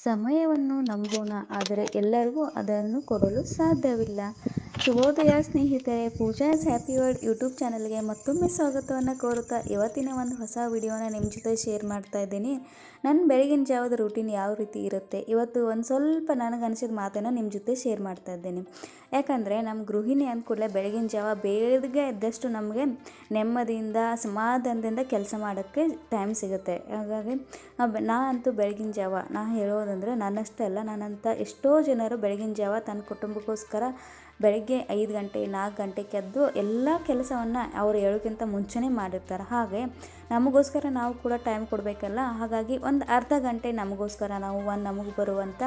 ಸಮಯವನ್ನು ನಂಬೋಣ, ಆದರೆ ಎಲ್ಲರಿಗೂ ಅದನ್ನು ಕೊಡಲು ಸಾಧ್ಯವಿಲ್ಲ. ಶುಭೋದಯ ಸ್ನೇಹಿತರೆ, ಪೂಜಾಸ್ ಹ್ಯಾಪಿ ವರ್ಲ್ಡ್ ಯೂಟ್ಯೂಬ್ ಚಾನಲ್ಗೆ ಮತ್ತೊಮ್ಮೆ ಸ್ವಾಗತವನ್ನು ಕೋರುತ್ತಾ ಇವತ್ತಿನ ಒಂದು ಹೊಸ ವಿಡಿಯೋನ ನಿಮ್ಮ ಜೊತೆ ಶೇರ್ ಮಾಡ್ತಾ ಇದ್ದೀನಿ. ನನ್ನ ಬೆಳಗಿನ ಜಾವದ ರೂಟೀನ್ ಯಾವ ರೀತಿ ಇರುತ್ತೆ, ಇವತ್ತು ಒಂದು ಸ್ವಲ್ಪ ನನಗನ್ಸಿದ ಮಾತನ್ನು ನಿಮ್ಮ ಜೊತೆ ಶೇರ್ ಮಾಡ್ತಾ ಇದ್ದೀನಿ. ಯಾಕಂದರೆ ನಮ್ಮ ಗೃಹಿಣಿ ಅಂದ ಕೂಡಲೇ ಬೆಳಗಿನ ಜಾವ ಬೇಗ ಎದ್ದಷ್ಟು ನಮಗೆ ನೆಮ್ಮದಿಯಿಂದ ಸಮಾಧಾನದಿಂದ ಕೆಲಸ ಮಾಡೋಕ್ಕೆ ಟೈಮ್ ಸಿಗುತ್ತೆ. ಹಾಗಾಗಿ ನಾ ಅಂತೂ ಬೆಳಗಿನ ಜಾವ ಹೇಳೋದಂದರೆ ನನ್ನಷ್ಟೇ ಅಲ್ಲ, ನನ್ನಂಥ ಎಷ್ಟೋ ಜನರು ಬೆಳಗಿನ ಜಾವ ತನ್ನ ಕುಟುಂಬಕ್ಕೋಸ್ಕರ ಬೆಳಗ್ಗೆ 5 ಗಂಟೆ 4 ಗಂಟೆಗೆ ಎದ್ದು ಎಲ್ಲ ಕೆಲಸವನ್ನು ಅವ್ರು ಹೇಳೋಕ್ಕಿಂತ ಮುಂಚೆನೇ ಮಾಡಿರ್ತಾರೆ. ಹಾಗೆ ನಮಗೋಸ್ಕರ ನಾವು ಕೂಡ ಟೈಮ್ ಕೊಡಬೇಕಲ್ಲ. ಹಾಗಾಗಿ ಒಂದು ಅರ್ಧ ಗಂಟೆ ನಮಗೋಸ್ಕರ ನಾವು ನಮಗೆ ಬರುವಂಥ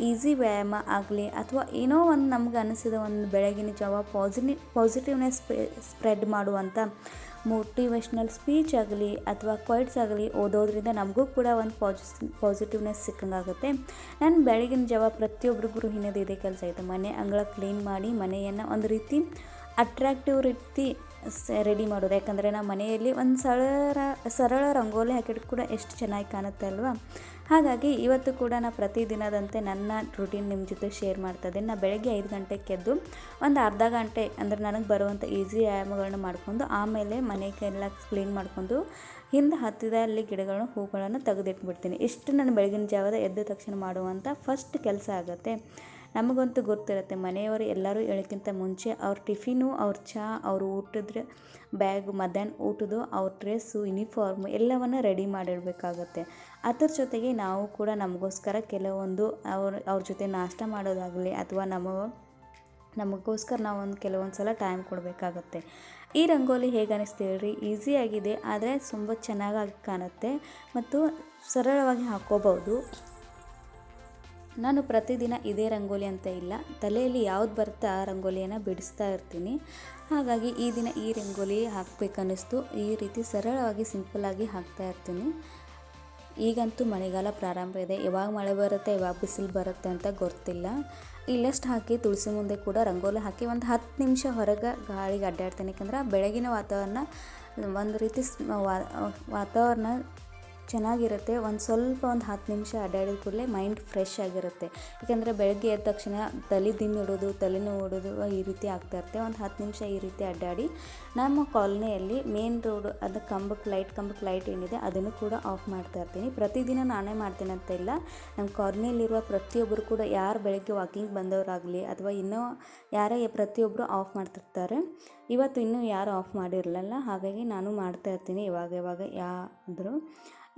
ಈಸಿ ವ್ಯಾಯಾಮ ಆಗಲಿ ಅಥವಾ ಏನೋ ಒಂದು ನಮ್ಗೆ ಅನಿಸಿದ ಒಂದು ಬೆಳಗಿನ ಜಾವ ಪಾಸಿಟಿವ್ನೆಸ್ ಸ್ಪ್ರೆಡ್ ಮಾಡುವಂಥ ಮೋಟಿವೇಶ್ನಲ್ ಸ್ಪೀಚ್ ಆಗಲಿ ಅಥವಾ ಕ್ವೈಟ್ಸ್ ಆಗಲಿ ಓದೋದ್ರಿಂದ ನಮಗೂ ಕೂಡ ಒಂದು ಪಾಸಿಟಿವ್ನೆಸ್ ಸಿಕ್ಕಂಗಾಗುತ್ತೆ. ನಾನು ಬೆಳಗಿನ ಜಾವ ಪ್ರತಿಯೊಬ್ಬರು ಗೃಹಿಣಿಯದು ಇದೇ ಕೆಲಸ ಐತೆ. ಮನೆ ಅಂಗಳ ಕ್ಲೀನ್ ಮಾಡಿ ಮನೆಯನ್ನು ಒಂದು ರೀತಿ ಅಟ್ರಾಕ್ಟಿವ್ ರೀತಿ ರೆಡಿ ಮಾಡೋದು. ಯಾಕಂದರೆ ನಾವು ಮನೆಯಲ್ಲಿ ಒಂದು ಸರಳ ರಂಗೋಲಿ ಹಾಕಿಟ್ಟು ಕೂಡ ಎಷ್ಟು ಚೆನ್ನಾಗಿ ಕಾಣುತ್ತೆ ಅಲ್ವಾ. ಹಾಗಾಗಿ ಇವತ್ತು ಕೂಡ ನಾನು ಪ್ರತಿದಿನದಂತೆ ನನ್ನ ರೂಟೀನ್ ನಿಮ್ಮ ಜೊತೆ ಶೇರ್ ಮಾಡ್ತಾ ಇದ್ದೀನಿ. ನಾನು ಬೆಳಗ್ಗೆ 5 ಗಂಟೆಗೆ ಎದ್ದು ಒಂದು ಅರ್ಧ ಗಂಟೆ ಅಂದರೆ ನನಗೆ ಬರುವಂಥ ಈಸಿ ವ್ಯಾಯಾಮಗಳನ್ನ ಮಾಡ್ಕೊಂಡು ಆಮೇಲೆ ಮನೆಗೆಲ್ಲ ಕ್ಲೀನ್ ಮಾಡ್ಕೊಂಡು ಹಿಂದೆ ಹತ್ತಿದ ಅಲ್ಲಿ ಗಿಡಗಳನ್ನು ಹೂಗಳನ್ನು ತೆಗೆದಿಟ್ಬಿಡ್ತೀನಿ. ಇಷ್ಟು ನಾನು ಬೆಳಗಿನ ಜಾವದ ಎದ್ದ ತಕ್ಷಣ ಮಾಡುವಂಥ ಫಸ್ಟ್ ಕೆಲಸ ಆಗುತ್ತೆ. ನಮಗಂತೂ ಗೊತ್ತಿರುತ್ತೆ, ಮನೆಯವರು ಎಲ್ಲರೂ ಹೇಳೋಕ್ಕಿಂತ ಮುಂಚೆ ಅವ್ರ ಟಿಫಿನು, ಅವ್ರ ಚಹಾ, ಅವ್ರ ಊಟದ ಬ್ಯಾಗು, ಮಧ್ಯಾಹ್ನ ಊಟದ್ದು ಅವ್ರ ಡ್ರೆಸ್ಸು, ಯೂನಿಫಾರ್ಮು ಎಲ್ಲವನ್ನು ರೆಡಿ ಮಾಡಿಡಬೇಕಾಗತ್ತೆ. ಅದ್ರ ಜೊತೆಗೆ ನಾವು ಕೂಡ ನಮಗೋಸ್ಕರ ಕೆಲವೊಂದು ಅವ್ರ ಜೊತೆ ನಾಷ್ಟ ಮಾಡೋದಾಗಲಿ ಅಥವಾ ನಮಗೋಸ್ಕರ ನಾವು ಕೆಲವೊಂದು ಸಲ ಟೈಮ್ ಕೊಡಬೇಕಾಗತ್ತೆ. ಈ ರಂಗೋಲಿ ಹೇಗೆ ಅನ್ನಿಸ್ತು ಹೇಳ್ರಿ? ಈಸಿಯಾಗಿದೆ, ಆದರೆ ತುಂಬ ಚೆನ್ನಾಗಿ ಕಾಣುತ್ತೆ ಮತ್ತು ಸರಳವಾಗಿ ಹಾಕ್ಕೋಬೋದು. ನಾನು ಪ್ರತಿದಿನ ಇದೇ ರಂಗೋಲಿ ಅಂತ ಇಲ್ಲ, ತಲೆಯಲ್ಲಿ ಯಾವ್ದು ಬರುತ್ತೆ ಆ ರಂಗೋಲಿಯನ್ನು ಬಿಡಿಸ್ತಾ ಇರ್ತೀನಿ. ಹಾಗಾಗಿ ಈ ದಿನ ಈ ರಂಗೋಲಿ ಹಾಕಬೇಕನ್ನಿಸ್ತು. ಈ ರೀತಿ ಸರಳವಾಗಿ ಸಿಂಪಲ್ಲಾಗಿ ಹಾಕ್ತಾ ಇರ್ತೀನಿ. ಈಗಂತೂ ಮಳೆಗಾಲ ಪ್ರಾರಂಭ ಇದೆ. ಯಾವಾಗ ಮಳೆ ಬರುತ್ತೆ ಯಾವಾಗ ಬಿಸಿಲು ಬರುತ್ತೆ ಅಂತ ಗೊತ್ತಿಲ್ಲ. ಇಲ್ಲಷ್ಟು ಹಾಕಿ ತುಳಸಿ ಮುಂದೆ ಕೂಡ ರಂಗೋಲಿ ಹಾಕಿ ಒಂದು 10 ನಿಮಿಷ ಹೊರಗೆ ಗಾಳಿಗೆ ಅಡ್ಡಾಡ್ತೀನಿ. ಯಾಕಂದ್ರೆ ಬೆಳಗಿನ ವಾತಾವರಣ ಒಂದು ರೀತಿ ವಾತಾವರಣ ಚೆನ್ನಾಗಿರುತ್ತೆ. ಒಂದು 10 ನಿಮಿಷ ಅಡ್ಡಾಡಿದ ಕೂಡಲೇ ಮೈಂಡ್ ಫ್ರೆಶ್ ಆಗಿರುತ್ತೆ. ಯಾಕೆಂದರೆ ಬೆಳಗ್ಗೆ ಎದ್ದ ತಕ್ಷಣ ತಲೆ ದಿನ್ನಿಡೋದು, ತಲೆನೋವು ಓಡೋದು ಈ ರೀತಿ ಆಗ್ತಾಯಿರುತ್ತೆ. ಒಂದು 10 ನಿಮಿಷ ಈ ರೀತಿ ಅಡ್ಡಾಡಿ ನಮ್ಮ ಕಾಲೋನಿಯಲ್ಲಿ ಮೇನ್ ರೋಡ್ ಅದು ಕಂಬಕ್ಕೆ ಲೈಟ್ ಏನಿದೆ ಅದನ್ನು ಕೂಡ ಆಫ್ ಮಾಡ್ತಾ ಇರ್ತೀನಿ. ಪ್ರತಿದಿನ ನಾನೇ ಮಾಡ್ತೀನಿ ಅಂತ ಇಲ್ಲ, ನಮ್ಮ ಕಾಲೋನಿಯಲ್ಲಿರುವ ಪ್ರತಿಯೊಬ್ಬರು ಕೂಡ ಯಾರು ಬೆಳಗ್ಗೆ ವಾಕಿಂಗ್ ಬಂದವರಾಗಲಿ ಅಥವಾ ಇನ್ನೂ ಯಾರೇ ಪ್ರತಿಯೊಬ್ಬರು ಆಫ್ ಮಾಡ್ತಿರ್ತಾರೆ. ಇವತ್ತು ಇನ್ನೂ ಯಾರು ಆಫ್ ಮಾಡಿರಲಿಲ್ಲ, ಹಾಗಾಗಿ ನಾನು ಮಾಡ್ತಾ ಇರ್ತೀನಿ ಯಾವಾಗ ಯಾದರೂ.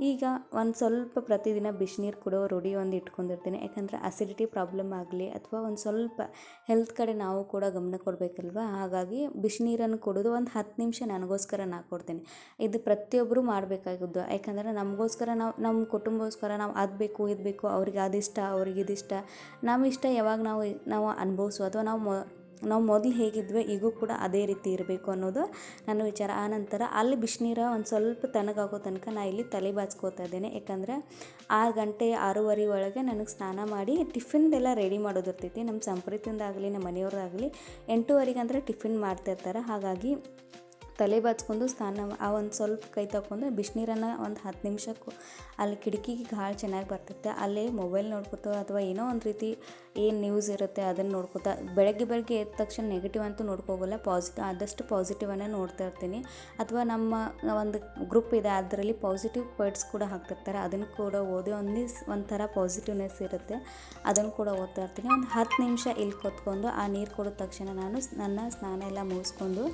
ಈಗ ಒಂದು ಸ್ವಲ್ಪ ಪ್ರತಿದಿನ ಬಿಸಿನೀರು ಕೊಡೋ ರೂಢಿ ಒಂದು ಇಟ್ಕೊಂಡಿರ್ತೀನಿ. ಯಾಕಂದರೆ ಅಸಿಡಿಟಿ ಪ್ರಾಬ್ಲಮ್ ಆಗಲಿ ಅಥವಾ ಒಂದು ಸ್ವಲ್ಪ ಹೆಲ್ತ್ ಕಡೆ ನಾವು ಕೂಡ ಗಮನ ಕೊಡಬೇಕಲ್ವ. ಹಾಗಾಗಿ ಬಿಸಿನೀರನ್ನು ಕೊಡೋದು ಒಂದು 10 ನಿಮಿಷ ನನಗೋಸ್ಕರ ನಾ ಕೊಡ್ತೀನಿ. ಇದು ಪ್ರತಿಯೊಬ್ಬರು ಮಾಡಬೇಕಾಗಿದ್ದು. ಯಾಕಂದರೆ ನಮಗೋಸ್ಕರ ನಮ್ಮ ಕುಟುಂಬಕ್ಕೋಸ್ಕರ ನಾವು ಅದು ಬೇಕು ಇದು ಬೇಕು, ಅವ್ರಿಗೆ ಅದಿಷ್ಟ ಅವ್ರಿಗೆ ಇದಿಷ್ಟ, ನಮ್ಮ ಇಷ್ಟ ಯಾವಾಗ ನಾವು ಅನುಭವಿಸೋ ಅಥವಾ ನಾವು ಮೊದಲು ಹೇಗಿದ್ವಿ ಈಗೂ ಕೂಡ ಅದೇ ರೀತಿ ಇರಬೇಕು ಅನ್ನೋದು ನನ್ನ ವಿಚಾರ. ಆನಂತರ ಅಲ್ಲಿ ಬಿಸಿನೀರು ಒಂದು ಸ್ವಲ್ಪ ತಣ್ಣಗಾಗೋ ತನಕ ನಾನು ಇಲ್ಲಿ ತಲೆ ಬಾಚ್ಕೋತಾ ಇದ್ದೇನೆ. ಯಾಕಂದರೆ 6 ಗಂಟೆ 6:30 ಒಳಗೆ ನನಗೆ ಸ್ನಾನ ಮಾಡಿ ಟಿಫಿನ್ದೆಲ್ಲ ರೆಡಿ ಮಾಡೋದಿರ್ತೈತಿ. ನಮ್ಮ ಸಂಪ್ರೀತಿಯಿಂದಾಗಲಿ ನಮ್ಮ ಮನೆಯವ್ರದ್ದಾಗಲಿ 8:30 ಅಂದರೆ ಟಿಫಿನ್ ಮಾಡ್ತಿರ್ತಾರೆ. ಹಾಗಾಗಿ ತಲೆ ಬಾಚ್ಕೊಂಡು ಒಂದು ಸ್ವಲ್ಪ ಕೈ ತಗೊಂಡು ಬಿಸಿನೀರನ್ನು ಒಂದು 10 ನಿಮಿಷಕ್ಕೂ ಅಲ್ಲಿ ಕಿಟಕಿಗೆ ಗಾಳಿ ಚೆನ್ನಾಗಿ ಬರ್ತಿರುತ್ತೆ. ಅಲ್ಲೇ ಮೊಬೈಲ್ ನೋಡ್ಕೊತ ಅಥವಾ ಏನೋ ಒಂದು ರೀತಿ ಏನು ನ್ಯೂಸ್ ಇರುತ್ತೆ ಅದನ್ನು ನೋಡ್ಕೊತಾ ಬೆಳಗ್ಗೆ ಎದ್ದ ತಕ್ಷಣ ನೆಗೆಟಿವ್ ಅಂತೂ ನೋಡ್ಕೋಗಲ್ಲ, ಆದಷ್ಟು ಪಾಸಿಟಿವನ್ನು ನೋಡ್ತಾ ಇರ್ತೀನಿ. ಅಥವಾ ನಮ್ಮ ಒಂದು ಗ್ರೂಪ್ ಇದೆ, ಅದರಲ್ಲಿ ಪಾಸಿಟಿವ್ ಕ್ವೈಟ್ಸ್ ಕೂಡ ಹಾಕ್ತಿರ್ತಾರೆ, ಅದನ್ನು ಕೂಡ ಓದಿ ಒಂಥರ ಪಾಸಿಟಿವ್ನೆಸ್ ಇರುತ್ತೆ, ಅದನ್ನು ಕೂಡ ಓದ್ತಾ ಇರ್ತೀನಿ. ಒಂದು 10 ನಿಮಿಷ ಇಲ್ಲಿ ಕೂತ್ಕೊಂಡು ಆ ನೀರು ಕೊಡಿದ ತಕ್ಷಣ ನಾನು ನನ್ನ ಸ್ನಾನ ಎಲ್ಲ ಮುಗಿಸ್ಕೊಂಡು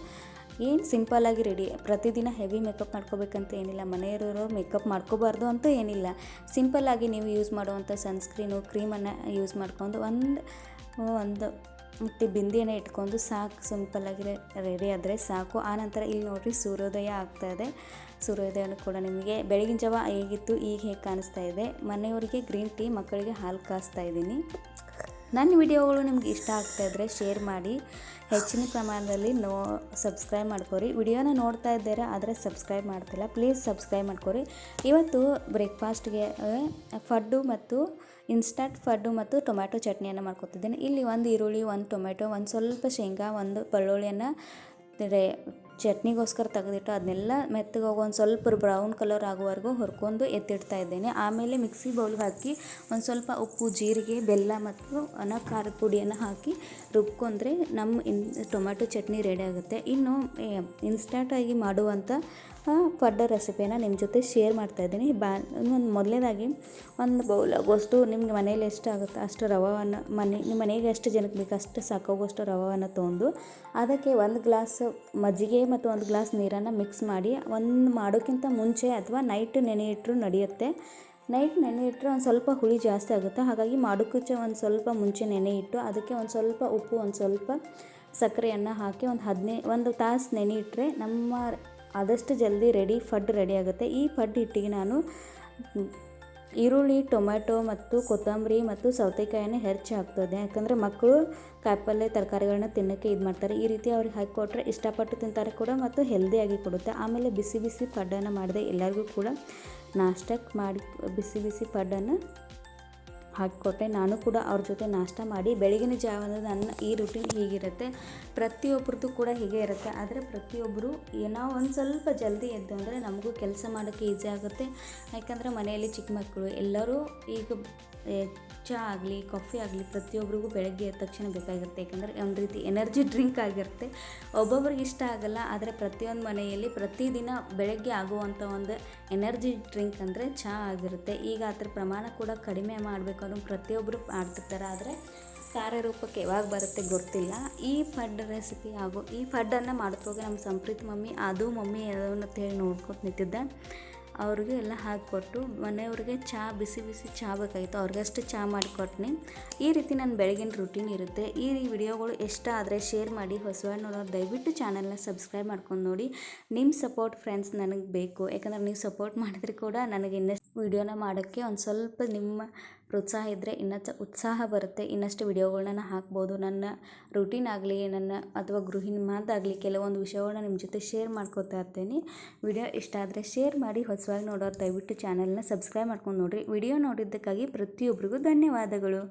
ಏನು ಸಿಂಪಲ್ಲಾಗಿ ರೆಡಿ. ಪ್ರತಿದಿನ ಹೆವಿ ಮೇಕಪ್ ಮಾಡ್ಕೋಬೇಕಂತ ಏನಿಲ್ಲ, ಮನೆಯವರು ಮೇಕಪ್ ಮಾಡ್ಕೋಬಾರ್ದು ಅಂತ ಏನಿಲ್ಲ. ಸಿಂಪಲ್ಲಾಗಿ ನೀವು ಯೂಸ್ ಮಾಡುವಂಥ ಸನ್ಸ್ಕ್ರೀನು ಕ್ರೀಮನ್ನು ಯೂಸ್ ಮಾಡ್ಕೊಂಡು ಒಂದು ಮತ್ತು ಬಿಂದಿಯನ್ನು ಇಟ್ಕೊಂಡು ಸಾಕು, ಸಿಂಪಲ್ಲಾಗಿ ರೆಡಿ ಆದರೆ ಸಾಕು. ಆನಂತರ ಇಲ್ಲಿ ನೋಡಿರಿ ಸೂರ್ಯೋದಯ ಆಗ್ತಾಯಿದೆ. ಸೂರ್ಯೋದಯನೂ ಕೂಡ ನಿಮಗೆ ಬೆಳಗಿನ ಜಾವ ಹೇಗಿತ್ತು ಈಗ ಹೇಗೆ ಕಾಣಿಸ್ತಾ ಇದೆ. ಮನೆಯವರಿಗೆ ಗ್ರೀನ್ ಟೀ, ಮಕ್ಕಳಿಗೆ ಹಾಲು ಕಾಯಿಸ್ತಾ ಇದ್ದೀನಿ. ನನ್ನ ವಿಡಿಯೋಗಳು ನಿಮ್ಗೆ ಇಷ್ಟ ಆಗ್ತಾಯಿದ್ರೆ ಶೇರ್ ಮಾಡಿ, ಹೆಚ್ಚಿನ ಪ್ರಮಾಣದಲ್ಲಿ ಸಬ್ಸ್ಕ್ರೈಬ್ ಮಾಡ್ಕೊರಿ. ವಿಡಿಯೋನ ನೋಡ್ತಾ ಇದ್ದೀರಾ ಆದರೆ ಸಬ್ಸ್ಕ್ರೈಬ್ ಮಾಡ್ತಿಲ್ಲ, ಪ್ಲೀಸ್ ಸಬ್ಸ್ಕ್ರೈಬ್ ಮಾಡ್ಕೊರಿ. ಇವತ್ತು ಬ್ರೇಕ್ಫಾಸ್ಟ್ಗೆ ಫಡ್ಡು ಮತ್ತು ಇನ್ಸ್ಟಂಟ್ ಫಡ್ಡು ಮತ್ತು ಟೊಮ್ಯಾಟೊ ಚಟ್ನಿಯನ್ನು ಮಾಡ್ಕೊತಿದ್ದೀನಿ. ಇಲ್ಲಿ 1 ಈರುಳ್ಳಿ, 1 ಟೊಮೆಟೊ, ಒಂದು ಸ್ವಲ್ಪ ಶೇಂಗಾ, 1 ಬೆಳ್ಳುಳ್ಳಿಯನ್ನು ಚಟ್ನಿಗೋಸ್ಕರ ತೆಗೆದಿಟ್ಟು ಅದನ್ನೆಲ್ಲ ಮೆತ್ತಗೆ ಒಂದು ಸ್ವಲ್ಪ ಬ್ರೌನ್ ಕಲರ್ ಆಗುವವರೆಗೂ ಹುರ್ಕೊಂಡು ಎತ್ತಿಡ್ತಾ ಇದ್ದೇನೆ. ಆಮೇಲೆ ಮಿಕ್ಸಿ ಬೌಲ್ಗೆ ಹಾಕಿ ಒಂದು ಸ್ವಲ್ಪ ಉಪ್ಪು, ಜೀರಿಗೆ, ಬೆಲ್ಲ ಮತ್ತು ಖಾರದ ಪುಡಿಯನ್ನು ಹಾಕಿ ರುಬ್ಕೊಂಡ್ರೆ ನಮ್ಮ ಟೊಮ್ಯಾಟೊ ಚಟ್ನಿ ರೆಡಿ ಆಗುತ್ತೆ. ಇನ್ನು ಇನ್ಸ್ಟಂಟಾಗಿ ಮಾಡುವಂಥ ಪಡ್ಡ ರೆಸಿಪಿಯನ್ನು ನಿಮ್ಮ ಜೊತೆ ಶೇರ್ ಮಾಡ್ತಾಯಿದ್ದೀನಿ. ಮೊದಲನೇದಾಗಿ ಒಂದು ಬೌಲ್ ಆಗುವಷ್ಟು ನಿಮ್ಗೆ ಮನೇಲಿ ಎಷ್ಟು ಆಗುತ್ತೋ ಅಷ್ಟು ರವೆಯನ್ನು ನಿಮ್ಮ ಮನೆಗೆ ಎಷ್ಟು ಜನಕ್ಕೆ ಬೇಕು ಅಷ್ಟು ಸಾಕಾಗುವಷ್ಟು ರವೆಯನ್ನು ತೊಗೊಂಡು ಅದಕ್ಕೆ 1 ಗ್ಲಾಸ್ ಮಜ್ಜಿಗೆ ಮತ್ತು 1 ಗ್ಲಾಸ್ ನೀರನ್ನು ಮಿಕ್ಸ್ ಮಾಡಿ ಮಾಡೋಕ್ಕಿಂತ ಮುಂಚೆ ಅಥವಾ ನೈಟ್ ನೆನೆ ಇಟ್ಟರು ನಡೆಯುತ್ತೆ. ನೈಟ್ ನೆನೆ ಇಟ್ಟರೆ ಒಂದು ಸ್ವಲ್ಪ ಹುಳಿ ಜಾಸ್ತಿ ಆಗುತ್ತೆ. ಹಾಗಾಗಿ ಮಾಡೋಕ್ಕೆ ಒಂದು ಸ್ವಲ್ಪ ಮುಂಚೆ ನೆನೆ ಇಟ್ಟು ಅದಕ್ಕೆ ಒಂದು ಸ್ವಲ್ಪ ಉಪ್ಪು, ಒಂದು ಸ್ವಲ್ಪ ಸಕ್ಕರೆಯನ್ನು ಹಾಕಿ ಒಂದು ತಾಸು ನೆನೆ ಇಟ್ಟರೆ ಆದಷ್ಟು ಜಲ್ದಿ ಪಡ್ಡು ರೆಡಿ ಆಗುತ್ತೆ. ಈ ಪಡ್ಡು ಹಿಟ್ಟಿಗೆ ನಾನು ಈರುಳ್ಳಿ, ಟೊಮ್ಯಾಟೊ ಮತ್ತು ಕೊತ್ತಂಬರಿ ಮತ್ತು ಸೌತೆಕಾಯನ್ನು ಹೆಚ್ಚಿ ಹಾಕ್ತದೆ. ಯಾಕಂದರೆ ಮಕ್ಕಳು ಕಾಯಿಪಲ್ಯ ತರಕಾರಿಗಳನ್ನ ತಿನ್ನೋಕ್ಕೆ ಮಾಡ್ತಾರೆ. ಈ ರೀತಿ ಅವ್ರಿಗೆ ಹಾಕಿಕೊಟ್ರೆ ಇಷ್ಟಪಟ್ಟು ತಿಂತಾರೆ ಕೂಡ ಮತ್ತು ಹೆಲ್ದಿಯಾಗಿ ಕೊಡುತ್ತೆ. ಆಮೇಲೆ ಬಿಸಿ ಬಿಸಿ ಪಡ್ಡನ್ನು ಮಾಡಿದೆ ಎಲ್ಲರಿಗೂ ಕೂಡ ನಾಷ್ಟಕ್ಕೆ ಮಾಡಿ ಬಿಸಿ ಪಡ್ಡನ್ನು ಹಾಕಿಕೊಟ್ಟೆ. ನಾನು ಕೂಡ ಅವ್ರ ಜೊತೆ ನಾಷ್ಟ ಮಾಡಿ ಬೆಳಗಿನ ಜಾವದ ನನ್ನ ಈ ರೂಟೀನ್ ಹೀಗಿರುತ್ತೆ. ಪ್ರತಿಯೊಬ್ಬರದ್ದು ಕೂಡ ಹೀಗೆ ಇರುತ್ತೆ. ಆದರೆ ಪ್ರತಿಯೊಬ್ಬರು ನಾವು ಒಂದು ಸ್ವಲ್ಪ ಜಲ್ದಿ ಎದ್ದು ಅಂದರೆ ನಮಗೂ ಕೆಲಸ ಮಾಡೋಕ್ಕೆ ಈಸಿ ಆಗುತ್ತೆ. ಯಾಕಂದರೆ ಮನೆಯಲ್ಲಿ ಚಿಕ್ಕ ಮಕ್ಕಳು ಎಲ್ಲರೂ ಈಗ ಚಹಾ ಆಗಲಿ ಕಾಫಿ ಆಗಲಿ ಪ್ರತಿಯೊಬ್ಬರಿಗೂ ಬೆಳಗ್ಗೆ ಎದ್ದ ತಕ್ಷಣ ಬೇಕಾಗಿರುತ್ತೆ. ಯಾಕಂದರೆ ಒಂದು ರೀತಿ ಎನರ್ಜಿ ಡ್ರಿಂಕ್ ಆಗಿರುತ್ತೆ. ಒಬ್ಬೊಬ್ರಿಗೆ ಇಷ್ಟ ಆಗಲ್ಲ. ಆದರೆ ಪ್ರತಿಯೊಂದು ಮನೆಯಲ್ಲಿ ಪ್ರತಿದಿನ ಬೆಳಗ್ಗೆ ಆಗುವಂಥ ಒಂದು ಎನರ್ಜಿ ಡ್ರಿಂಕ್ ಅಂದರೆ ಚಹಾ ಆಗಿರುತ್ತೆ. ಈಗ ಅದರ ಪ್ರಮಾಣ ಕೂಡ ಕಡಿಮೆ ಮಾಡಬೇಕು ಅನ್ನೋ ಪ್ರತಿಯೊಬ್ಬರು ಮಾಡ್ತಿರ್ತಾರೆ. ಆದರೆ ಕಾರ್ಯರೂಪಕ್ಕೆ ಯಾವಾಗ ಬರುತ್ತೆ ಗೊತ್ತಿಲ್ಲ. ಈ ಪಡ್ಡು ರೆಸಿಪಿ ಈ ಪಡ್ಡನ್ನು ಮಾಡ್ಕೋಗಿ ನಮ್ಮ ಸಂಪ್ರೀತಿ ಮಮ್ಮಿ ಮಮ್ಮಿ ಅಂತ ಹೇಳಿ ನೋಡ್ಕೊತ ನಿಂತಿದ್ದೆ. ಅವ್ರಿಗೆ ಎಲ್ಲ ಹಾಕಿಕೊಟ್ಟು ಮನೆಯವ್ರಿಗೆ ಬಿಸಿ ಚಹಾ ಬೇಕಾಗಿತ್ತು. ಅವ್ರಿಗಷ್ಟು ಚಹಾ ಮಾಡಿಕೊಟ್ನಿ. ಈ ರೀತಿ ನನ್ನ ಬೆಳಗಿನ ರೂಟೀನ್ ಇರುತ್ತೆ. ಈ ವಿಡಿಯೋಗಳು ಇಷ್ಟ ಆದರೆ ಶೇರ್ ಮಾಡಿ. ಹೊಸಬರು ನೋಡೋರು ದಯವಿಟ್ಟು ಚಾನಲ್ನ ಸಬ್ಸ್ಕ್ರೈಬ್ ಮಾಡ್ಕೊಂಡು ನೋಡಿ. ನಿಮ್ಮ ಸಪೋರ್ಟ್ ಫ್ರೆಂಡ್ಸ್ ನನಗೆ ಬೇಕು. ಯಾಕಂದರೆ ನೀವು ಸಪೋರ್ಟ್ ಮಾಡಿದ್ರೆ ಕೂಡ ನನಗೆ ಇನ್ನಷ್ಟು ವಿಡಿಯೋನ ಮಾಡೋಕ್ಕೆ ಒಂದು ಸ್ವಲ್ಪ ನಿಮ್ಮ ಪ್ರೋತ್ಸಾಹ ಇದ್ದರೆ ಇನ್ನಷ್ಟು ಉತ್ಸಾಹ ಬರುತ್ತೆ. ಇನ್ನಷ್ಟು ವಿಡಿಯೋಗಳನ್ನ ಹಾಕ್ಬೋದು. ನನ್ನ ರೂಟೀನ್ ಆಗಲಿ ಅಥವಾ ಗೃಹಿಣಿ ಮಾತಾಗಲಿ ಕೆಲವೊಂದು ವಿಷಯಗಳನ್ನ ನಿಮ್ಮ ಜೊತೆ ಶೇರ್ ಮಾಡ್ಕೋತಾ ಇರ್ತೀನಿ. ವಿಡಿಯೋ ಇಷ್ಟ ಆದರೆ ಶೇರ್ ಮಾಡಿ. ಹೊಸವಾಗಿ ನೋಡೋರು ದಯವಿಟ್ಟು ಚಾನಲ್ನ ಸಬ್ಸ್ಕ್ರೈಬ್ ಮಾಡ್ಕೊಂಡು ನೋಡಿರಿ. ವಿಡಿಯೋ ನೋಡಿದ್ದಕ್ಕಾಗಿ ಪ್ರತಿಯೊಬ್ಬರಿಗೂ ಧನ್ಯವಾದಗಳು.